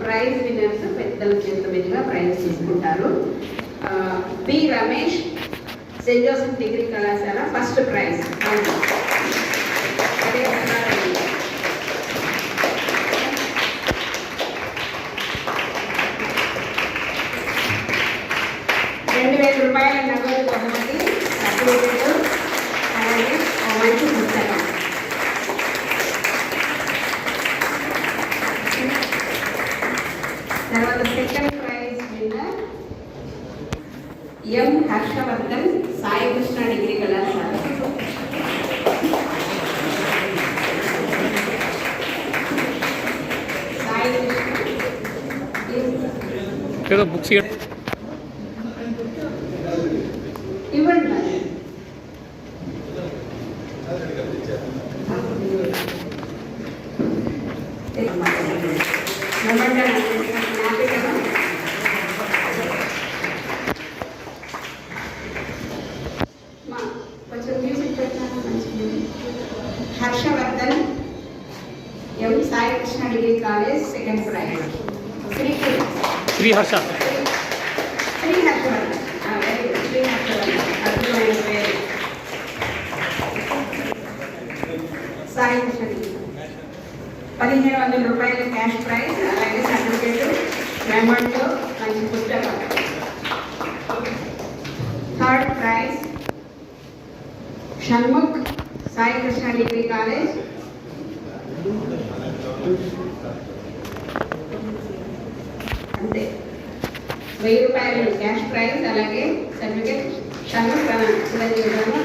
Prize winners పెద్దల చేతుల మీదుగా ప్రైజ్ తీసుకుంటారు. B Ramesh, saint Joseph degree కళాశాల, ఫస్ట్ ప్రైజ్. అదే 2000 రూపాయల నగదు బహుమతి, సర్టిఫికేట్, అలాగే మంచి పుస్తకం. తర్వాత second prize winner M Harshavardhan, Sai Krishna degree కళాశాల. సాయి కృష్ణ బుక్స్ ఇవ్వండి. కొంచెం మ్యూజిక్ పెట్టినా మంచిది. Harshavardhan M, Sai Krishna degree college, second prize. Shri Harshavardhan. Sai Krishna 1500 రూపాయల క్యాష్ ప్రైజ్, అలాగే సర్టిఫికేట్, మెమోతో, మంచి పుస్తకం. Third prize Shanmukh, Sai Krishna degree college. అంతే, 1000 రూపాయలు క్యాష్ ప్రైజ్, అలాగే certificate. Shanmukh Chiranjeevi,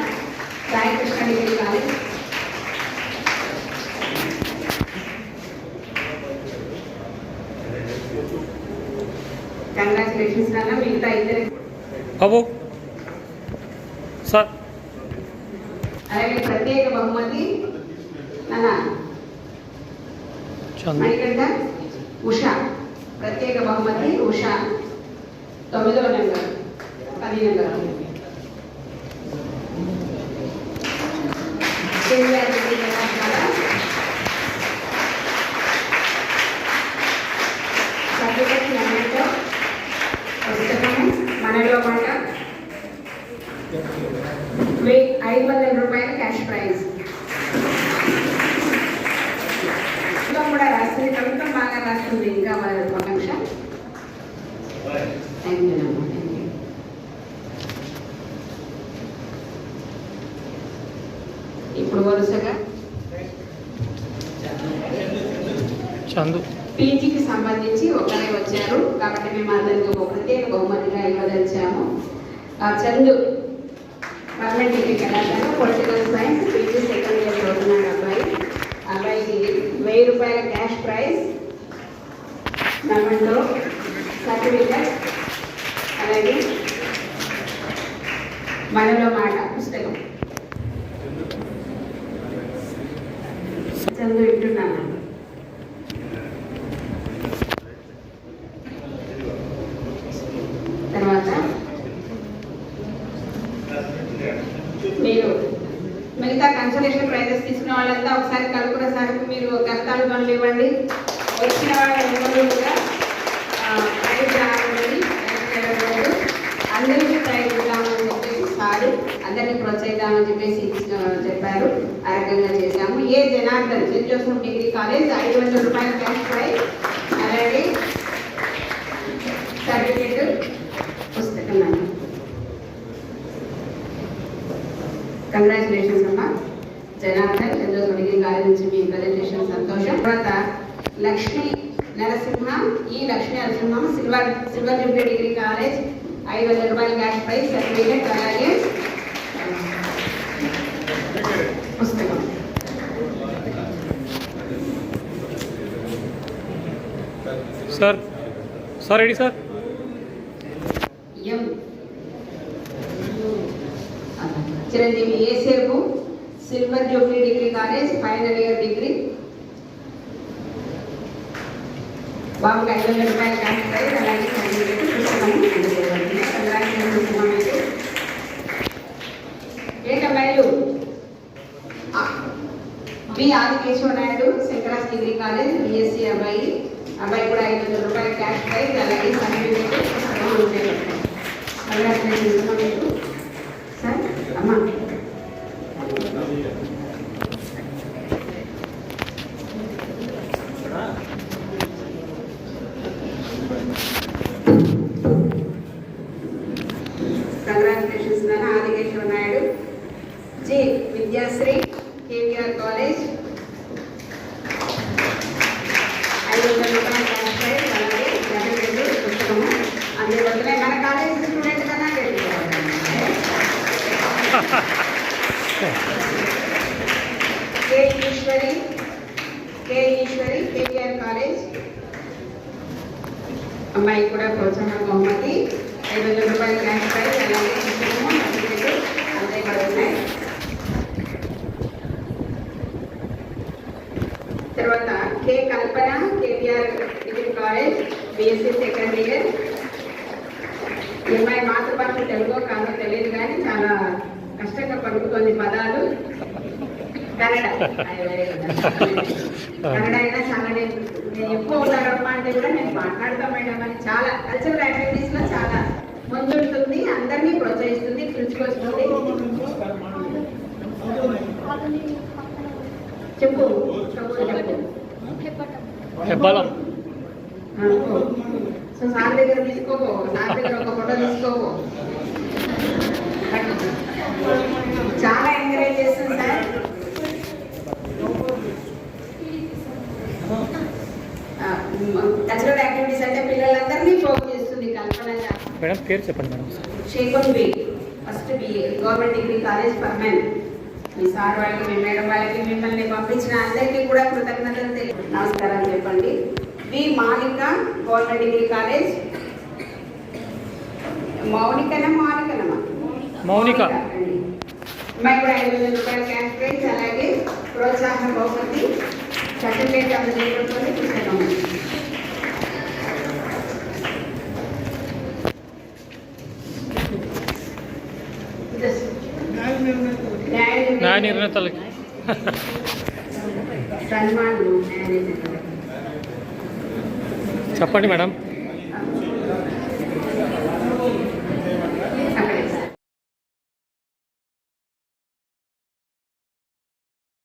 Sai Krishna degree college. Congratulations నాన్న, మిగతా ఇద్దరు బాబు సార్. అలాగే ప్రత్యేక బహుమతి నాన్న మణికంఠ ఉషా, ప్రత్యేక బహుమతి ఉషా, 9వ నెంబర్, 10 నెంబర్. సర్టిఫికేట్, మెమోతో, పుస్తకము, మనలో మాట, 500 రూపాయల క్యాష్ ప్రైజ్. ఇంకా కూడా రాస్తుంది, కవిత్వం బాగా రాస్తుంది. ఇంకా ఒక నిమిషం. Thank you. ఇప్పుడు వరుసగా చందు పీజీకి సంబంధించి ఒకరే వచ్చారు కాబట్టి మేము అతనికి ఒక ప్రత్యేక బహుమతిగా ఇవ్వదలిచాము. చందు గవర్నమెంట్ డిగ్రీ కళాశాల, political science, PG second year చదువుతున్నాడు అబ్బాయి. అబ్బాయికి 1000 రూపాయల క్యాష్ ప్రైజ్, మెమోతో, సర్టిఫికేట్, అలాగే మనలో మాట పుస్తకం. చందు వింటున్నాను. తర్వాత మీరు మిగతా కన్సలేషన్ ప్రైజెస్ తీసుకున్న వాళ్ళంతా ఒకసారి కలుపుర సార్కి మీరు కష్టాలు పనులు ఇవ్వండి. వచ్చిన వాళ్ళు కూడా ప్రైజ్ రావాలి, అందరికీ ప్రైజ్ ఇద్దామని చెప్పేసి సారు అందరినీ ప్రోత్సహిద్దామని చెప్పేసి చెప్పారు. ఆ రకంగా చేశాము. A Janardhan, Saint Joseph degree college, 500 రూపాయల క్యాష్ ప్రైజ్, అలాగే సర్టిఫికేట్, పుస్తకం. కంగ్రాచులేషన్స్ అమ్మా Janardhan, Saint Joseph degree college నుంచి మీ ప్రజెంటేషన్ సంతోషం. తర్వాత లక్ష్మీ నరసింహ, ఈ Lakshmi Narasimha, silver jubilee degree college, 500 రూపాయల క్యాష్ ప్రైజ్, సర్టిఫికేట్, అలాగే పుస్తకం. Sir sir ready sir. Chiranjeevi ఏసేపు, silver jubilee degree college, final year degree. బాబుకి 500 రూపాయల క్యాష్ ప్రైజ్, అలాగే సర్టిఫికేట్, పుస్తకం. ఏకమైలు B Adikesava Naidu, Shankara's degree college, BSc అబ్బాయి, అబ్బాయి కూడా 500 రూపాయలు క్యాష్ ప్రైజ్ అలాగే సర్టిఫికేట్ సార్ అమ్మా కంగ్రాచులేషన్స్ నాన్న. ఆదికేశ్వర నాయుడు జి విద్యాశ్రీ కేవీఆర్ కాలేజ్ 500 రూపాయల క్యాష్ ప్రైజ్ అలాగే సర్టిఫికేట్ పుస్తకము అందువల్లనే మన కాలేజ్ స్టూడెంట్ కన్నా కే ఈశ్వరి కేవీఆర్ కాలేజ్ అమ్మాయి కూడా ప్రోత్సాహ బహుమతి 500 రూపాయల క్యాష్ ప్రైజ్ అలాగే పుస్తకము సర్టిఫికేట్ అంతేకాదున్నాయి. తర్వాత K Kalpana KVR degree college BSc second year. ఈ అమ్మాయి మాతృభాష తెలుగో కాదో తెలియదు కానీ చాలా కష్టంగా పలుకుతుంది పదాలు. కన్నడ కన్నడ అయినా చాలా నేను ఎక్కువ ఉన్నారమ్మా అంటే కూడా నేను మాట్లాడతాం మేడం అని చాలా కల్చరల్ యాక్టివిటీస్ లో చాలా ముందుంటుంది, అందరినీ ప్రోత్సహిస్తుంది, పిలుచుకొస్తుంది. చెప్పు చెప్పాలా? సో సార్ దగ్గర తీసుకోపో, సార్ దగ్గర ఒక ఫోటో తీసుకోపో. చాలా ఎంకరేజ్ చేస్తుంది సార్. కల్చరల్ యాక్టివిటీస్ అంటే పిల్లలందరినీ పోగు చేస్తుంది కల్పన. మేడం పేరు చెప్పండి మేడం. షేకొన్ B first BA government degree college permanent. మీ సార్ వాళ్ళకి మీ మేడం వాళ్ళకి మిమ్మల్ని పంపించిన అందరికీ కూడా కృతజ్ఞతలు నమస్కారం చెప్పండి. వి మాలిక గవర్నమెంట్ డిగ్రీ కాలేజ్. మౌనికనమ్మా మౌనిక అమ్మాయి కూడా 500 రూపాయల క్యాష్ ప్రైజ్ అలాగే ప్రోత్సాహన బహుమతి సర్టిఫికేట్ అందజేయబడుతుంది. పుస్తకం న్యాయ నిర్ణేతలకి సన్మాన్ చెప్పండి మేడం.